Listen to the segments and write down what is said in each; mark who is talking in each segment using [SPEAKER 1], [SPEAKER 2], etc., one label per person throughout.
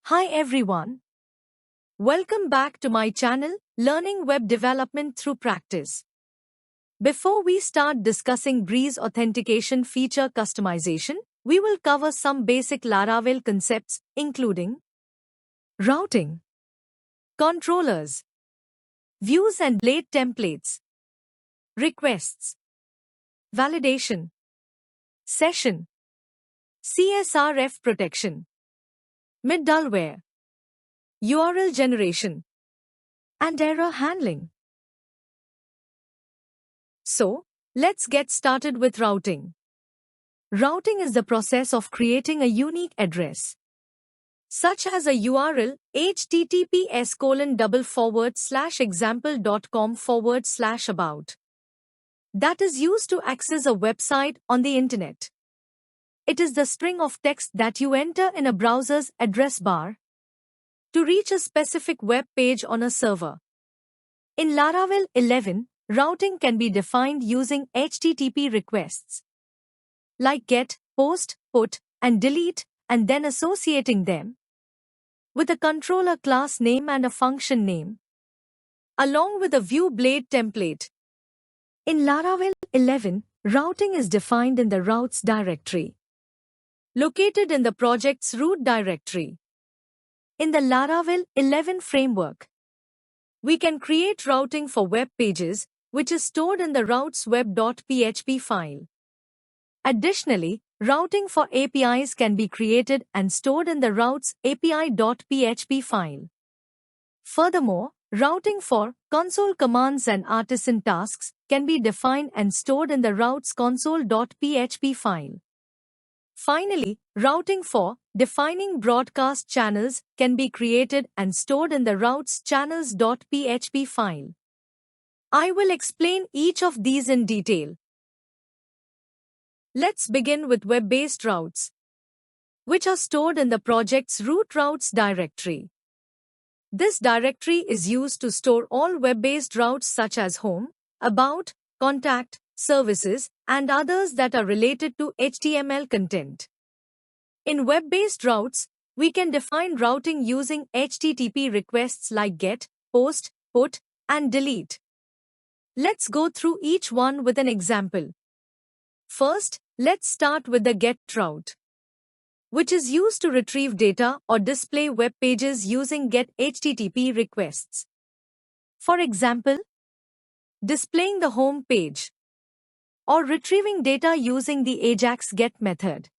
[SPEAKER 1] Hi everyone. Welcome back to my channel, Learning Web Development Through Practice. Before we start discussing Breeze authentication feature customization, we will cover some basic Laravel concepts, including routing, controllers, views and blade templates, requests, validation, session, CSRF protection, middleware, URL generation, and error handling. So, let's get started with routing. Routing is the process of creating a unique address, such as a URL https://example.com/about, that is used to access a website on the internet. It is the string of text that you enter in a browser's address bar to reach a specific web page on a server. In Laravel 11, routing can be defined using HTTP requests like get, post, put, and delete, and then associating them with a controller class name and a function name, along with a view blade template. In Laravel 11, routing is defined in the routes directory, located in the project's root directory. In the Laravel 11 framework, we can create routing for web pages, which is stored in the routes web.php file. Additionally, routing for APIs can be created and stored in the routes api.php file. Furthermore, routing for console commands and artisan tasks can be defined and stored in the routes console.php file. Finally, routing for defining broadcast channels can be created and stored in the routes channels.php file. I will explain each of these in detail. Let's begin with web-based routes, which are stored in the project's root routes directory. This directory is used to store all web-based routes such as home, about, contact, services, and others that are related to HTML content. In web-based routes, we can define routing using HTTP requests like get, post, put, and delete. Let's go through each one with an example. First, let's start with the GET route, which is used to retrieve data or display web pages using GET HTTP requests. For example, displaying the home page or retrieving data using the AJAX GET method.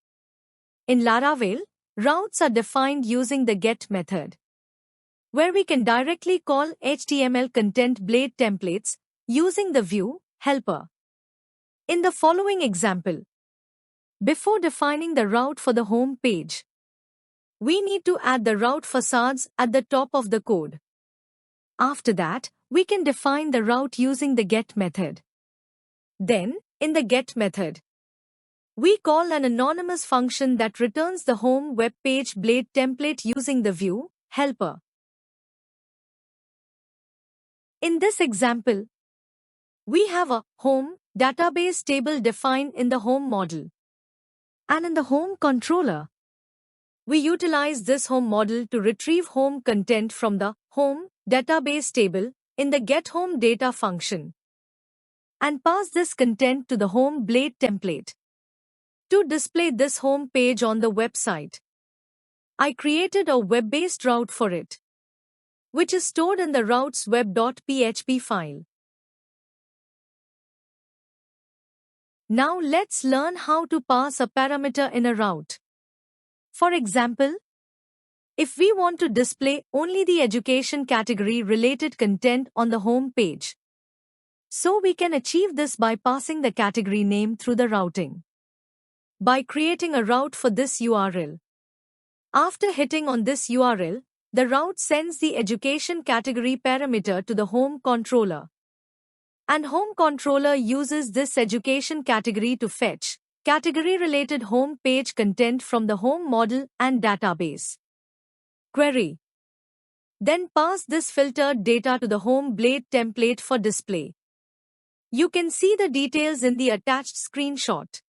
[SPEAKER 1] In Laravel, routes are defined using the GET method, where we can directly call HTML content blade templates using the view helper. In the following example, before defining the route for the home page, we need to add the route facades at the top of the code. After that, we can define the route using the GET method. Then, in the GET method, we call an anonymous function that returns the home web page blade template using the view helper. In this example, we have a home database table defined in the home model. And in the home controller, we utilize this home model to retrieve home content from the home database table in the getHomeData function and pass this content to the home blade template to display this home page on the website. I created a web-based route for it, which is stored in the routes web.php file. Now let's learn how to pass a parameter in a route. For example, if we want to display only the education category related content on the home page, so we can achieve this by passing the category name through the routing. By creating a route for this URL. After hitting on this URL, the route sends the education category parameter to the home controller. And home controller uses this education category to fetch category-related home page content from the home model and database. Query. Then pass this filtered data to the home blade template for display. You can see the details in the attached screenshot.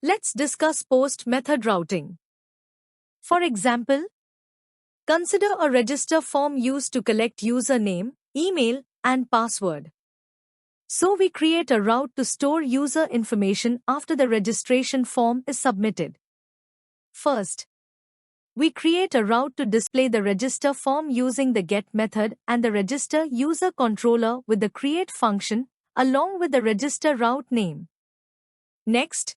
[SPEAKER 1] Let's discuss post method routing. For example, Consider a register form used to collect username, email, and password. So we create a route to store user information after the registration form is submitted. First, we create a route to display the register form using the get method and the register user controller with the create function along with the register route name. Next,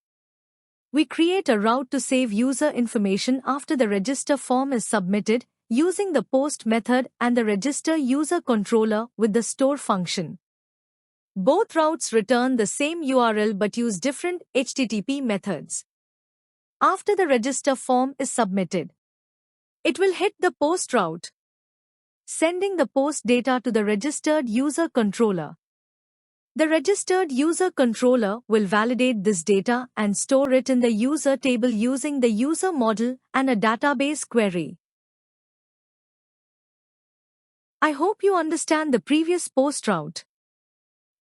[SPEAKER 1] we create a route to save user information after the register form is submitted using the post method and the register user controller with the store function. Both routes return the same URL but use different HTTP methods. After the register form is submitted, it will hit the post route, sending the post data to the registered user controller. The registered user controller will validate this data and store it in the user table using the user model and a database query. I hope you understand the previous post route.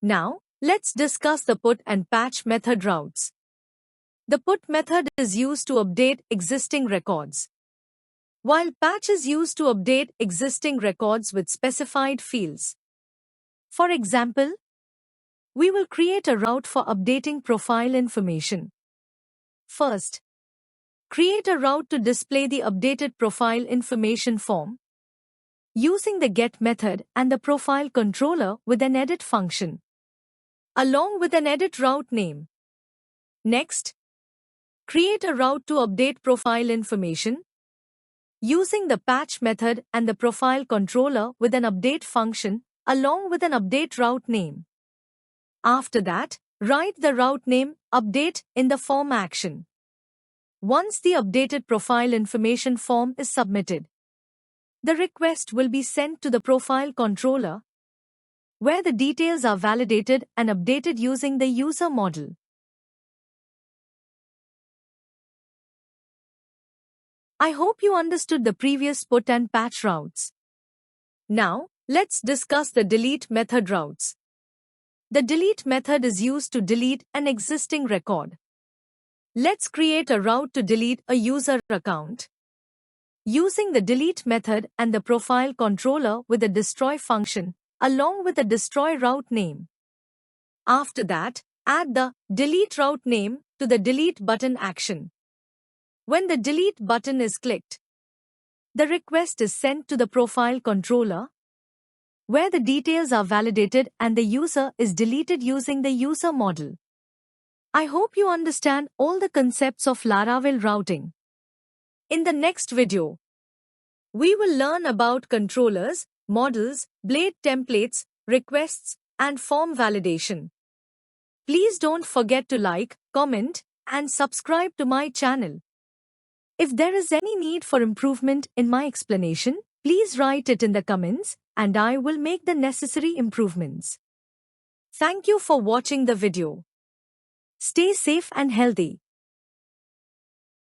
[SPEAKER 1] Now, let's discuss the put and patch method routes. The put method is used to update existing records, while patch is used to update existing records with specified fields. For example, we will create a route for updating profile information. First, create a route to display the updated profile information form using the get method and the profile controller with an edit function, along with an edit route name. Next, create a route to update profile information using the patch method and the profile controller with an update function along with an update route name. After that, write the route name update in the form action. Once the updated profile information form is submitted, the request will be sent to the profile controller, where the details are validated and updated using the user model. I hope you understood the previous put and patch routes. Now, let's discuss the delete method routes. The delete method is used to delete an existing record. Let's create a route to delete a user account using the delete method and the profile controller with a destroy function along with a destroy route name. After that, add the delete route name to the delete button action. When the delete button is clicked, the request is sent to the profile controller, where the details are validated and the user is deleted using the user model. I hope you understand all the concepts of Laravel routing. In the next video, we will learn about controllers, models, blade templates, requests, and form validation. Please don't forget to like, comment, and subscribe to my channel. If there is any need for improvement in my explanation, please write it in the comments and I will make the necessary improvements. Thank you for watching the video. Stay safe and healthy.